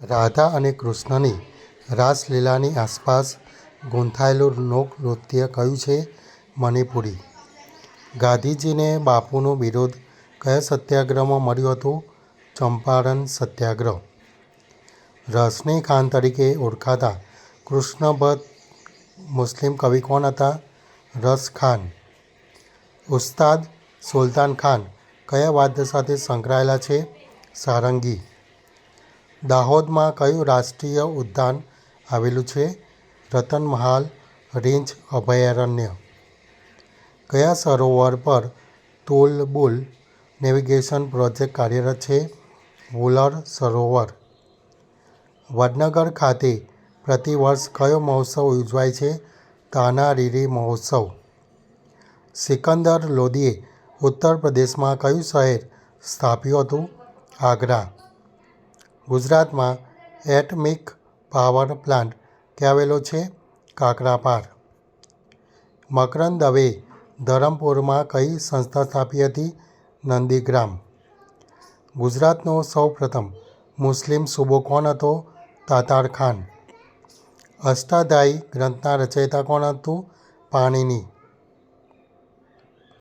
રાધા અને કૃષ્ણની રાસલીલાની આસપાસ ગૂંથાયેલું લોકનૃત્ય કયું છે? મણિપુરી. ગાંધીજીને બાપુનું બિરુદ કયા સત્યાગ્રહમાં મળ્યું હતું? ચંપારણ સત્યાગ્રહ. રજનીકાંત તરીકે ઓળખાતા કૃષ્ણ ભટ્ટ મુસ્લિમ કવિ કોણ હતા? રસ ખાન. ઉસ્તાદ સુલતાન ખાન કયા વાદ્ય સાથે સંકળાયેલા છે? સારંગી. દાહોદમાં કયું રાષ્ટ્રીય ઉદ્યાન આવેલું છે? રતનમહાલ રીંછ અભયારણ્ય. કયા સરોવર પર તુલબુલ નેવિગેશન પ્રોજેક્ટ કાર્યરત છે? વુલર સરોવર. વડનગર ખાતે પ્રતિવર્ષ કયો મહોત્સવ ઉજવાય છે? તાના-રીરી મહોત્સવ. સિકંદર લોદીએ ઉત્તર પ્રદેશમાં કયું શહેર સ્થાપ્યું હતું? આગ્રા. ગુજરાતમાં એટમિક પાવર પ્લાન્ટ ક્યાં આવેલો છે? કાકરાપાર. મકરંદ દવેએ ધરમપુરમાં કઈ સંસ્થા સ્થાપી હતી? નંદીગ્રામ. ગુજરાતનો સૌપ્રથમ મુસ્લિમ સૂબો કોણ હતો? તાતાર ખાન. અષ્ટાધ્યાયી ગ્રંથના રચયિતા કોણ હતું? પાણિની.